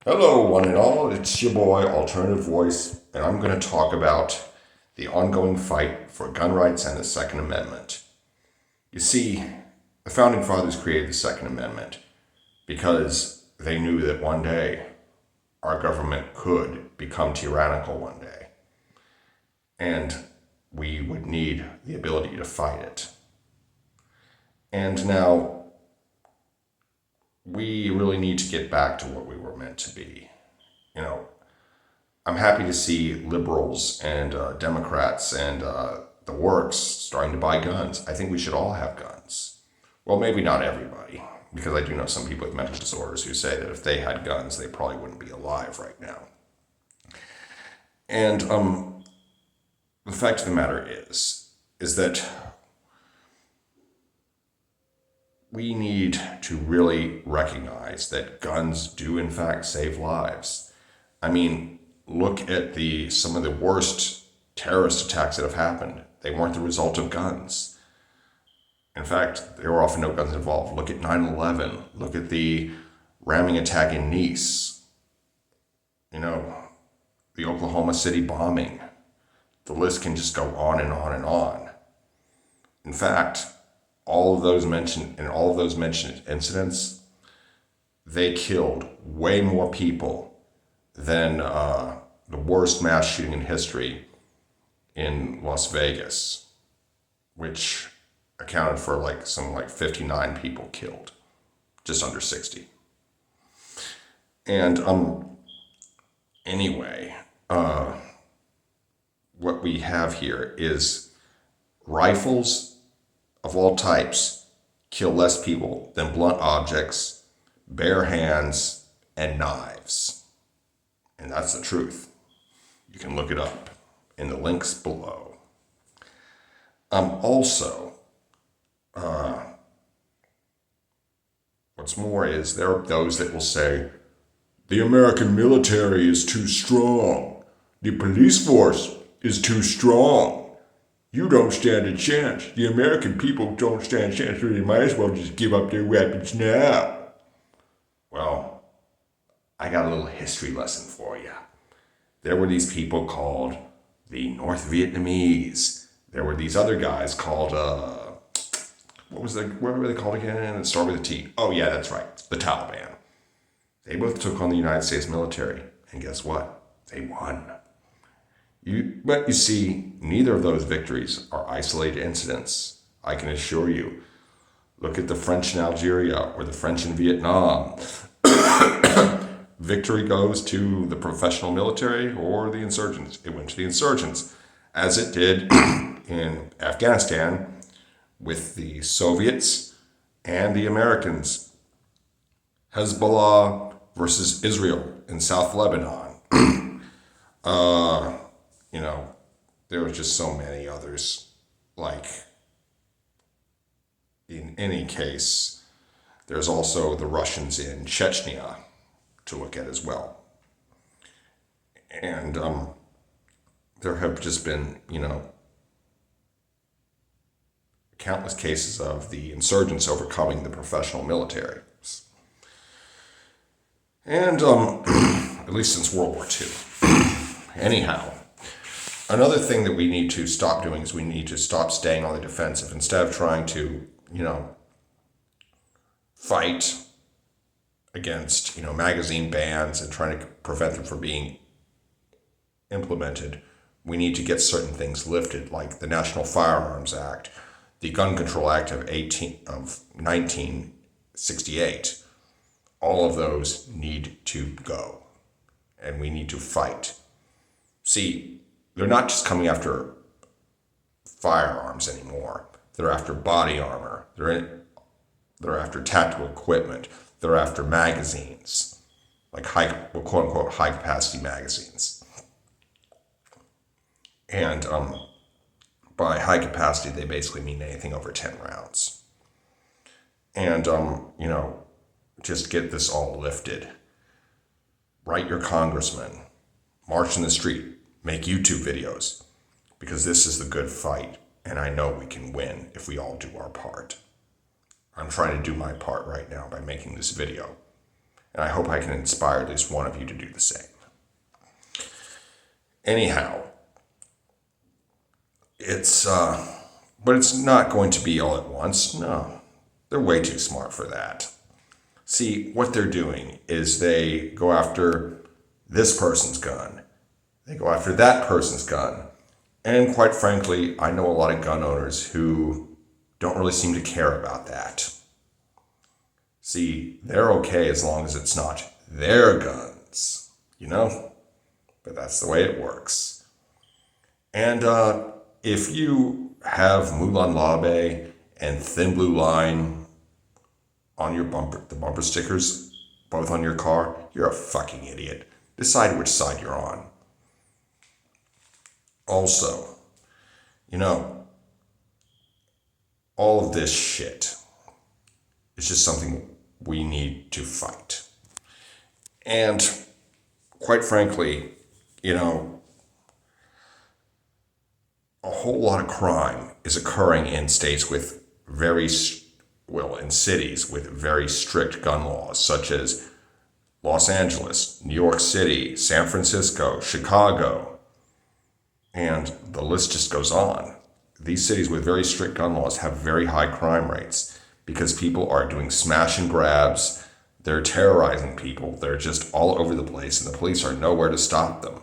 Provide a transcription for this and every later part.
Hello, one and all. It's your boy, Alternative Voice, and I'm going to talk about the ongoing fight for gun rights and the Second Amendment. You see, the Founding Fathers created the Second Amendment because they knew that one day our government could become tyrannical one day, and we would need the ability to fight it. And now, we really need to get back to what we were meant to be. You know, I'm happy to see liberals and Democrats and the works starting to buy guns. I think we should all have guns. Well, maybe not everybody, because I do know some people with mental disorders who say that if they had guns, they probably wouldn't be alive right now. And the fact of the matter is that we need to really recognize that guns do in fact save lives. I mean, look at some of the worst terrorist attacks that have happened. They weren't the result of guns. In fact, there were often no guns involved. Look at 9/11. Look at the ramming attack in Nice. The Oklahoma City bombing. The list can just go on and on and on. In fact, all of those mentioned incidents, they killed way more people than the worst mass shooting in history in Las Vegas, which accounted for something like 59 people killed, just under 60. And anyway, what we have here is rifles of all types kill less people than blunt objects, bare hands, and knives. And that's the truth. You can look it up in the links below. What's more is there are those that will say, the American military is too strong. The police force is too strong. You don't stand a chance. The American people don't stand a chance, so they might as well just give up their weapons now. Well, I got a little history lesson for you. There were these people called the North Vietnamese. There were these other guys called, what were they called again? It started with a T. Oh yeah, that's right, the Taliban. They both took on the United States military, and guess what? They won. But you see, neither of those victories are isolated incidents. I can assure you. Look at the French in Algeria or the French in Vietnam. Victory goes to the professional military or the insurgents. It went to the insurgents, as it did in Afghanistan with the Soviets and the Americans. Hezbollah versus Israel in South Lebanon. There was just so many others. In any case, there's also the Russians in Chechnya to look at as well. And there have just been, countless cases of the insurgents overcoming the professional military. And at least since World War II. Anyhow, another thing that we need to stop doing is we need to stop staying on the defensive. Instead of trying to, fight against, magazine bans and trying to prevent them from being implemented, we need to get certain things lifted, like the National Firearms Act, the Gun Control Act of 1968. All of those need to go, and we need to fight. See, they're not just coming after firearms anymore. They're after body armor. They're after tactical equipment. They're after magazines, like quote-unquote high-capacity magazines. And by high capacity, they basically mean anything over 10 rounds. And, just get this all lifted. Write your congressman. March in the street. Make YouTube videos. Because this is the good fight. And I know we can win if we all do our part. I'm trying to do my part right now by making this video. And I hope I can inspire at least one of you to do the same. Anyhow, but it's not going to be all at once. No, they're way too smart for that. See, what they're doing is they go after this person's gun. They go after that person's gun. And quite frankly, I know a lot of gun owners who don't really seem to care about that. See, they're okay as long as it's not their guns, But that's the way it works. And if you have Mulan Labe and Thin Blue Line on your the bumper stickers, both on your car, you're a fucking idiot. Decide which side you're on. Also, all of this shit is just something we need to fight. And quite frankly, a whole lot of crime is occurring in states with in cities with very strict gun laws, such as Los Angeles, New York City, San Francisco, Chicago, and the list just goes on. These cities with very strict gun laws have very high crime rates because people are doing smash and grabs, they're terrorizing people, they're just all over the place, and the police are nowhere to stop them.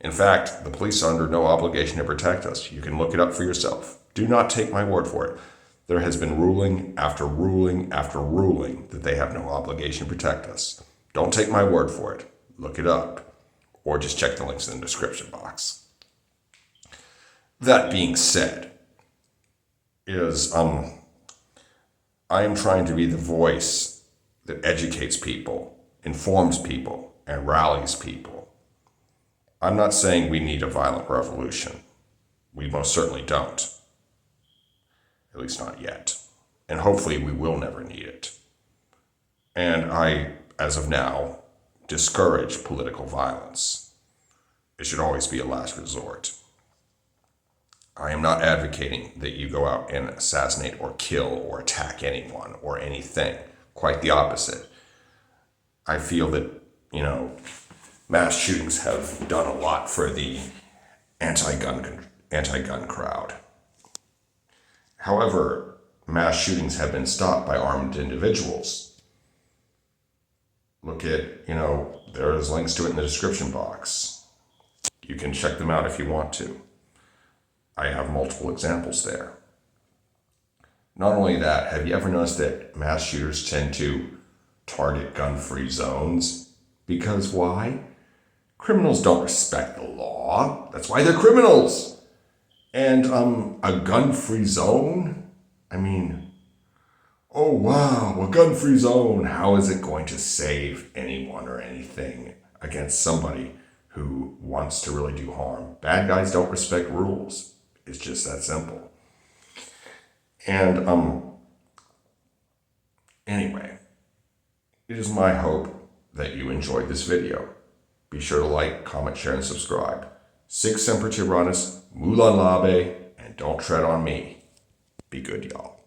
In fact, the police are under no obligation to protect us. You can look it up for yourself. Do not take my word for it. There has been ruling after ruling after ruling that they have no obligation to protect us. Don't take my word for it. Look it up. Or just check the links in the description box. That being said, I am trying to be the voice that educates people, informs people, and rallies people. I'm not saying we need a violent revolution. We most certainly don't. At least not yet. And hopefully we will never need it. And I, as of now, discourage political violence. It should always be a last resort. I am not advocating that you go out and assassinate or kill or attack anyone or anything. Quite the opposite. I feel that, mass shootings have done a lot for the anti-gun crowd. However, mass shootings have been stopped by armed individuals. Look at, there's links to it in the description box. You can check them out if you want to. I have multiple examples there. Not only that, have you ever noticed that mass shooters tend to target gun-free zones? Because why? Criminals don't respect the law. That's why they're criminals. And a gun-free zone? Oh wow, a gun-free zone. How is it going to save anyone or anything against somebody who wants to really do harm? Bad guys don't respect rules. It's just that simple. And anyway, it is my hope that you enjoyed this video. Be sure to like, comment, share, and subscribe. Sig Semper Tyrannis, Mulan Labe, and don't tread on me. Be good, y'all.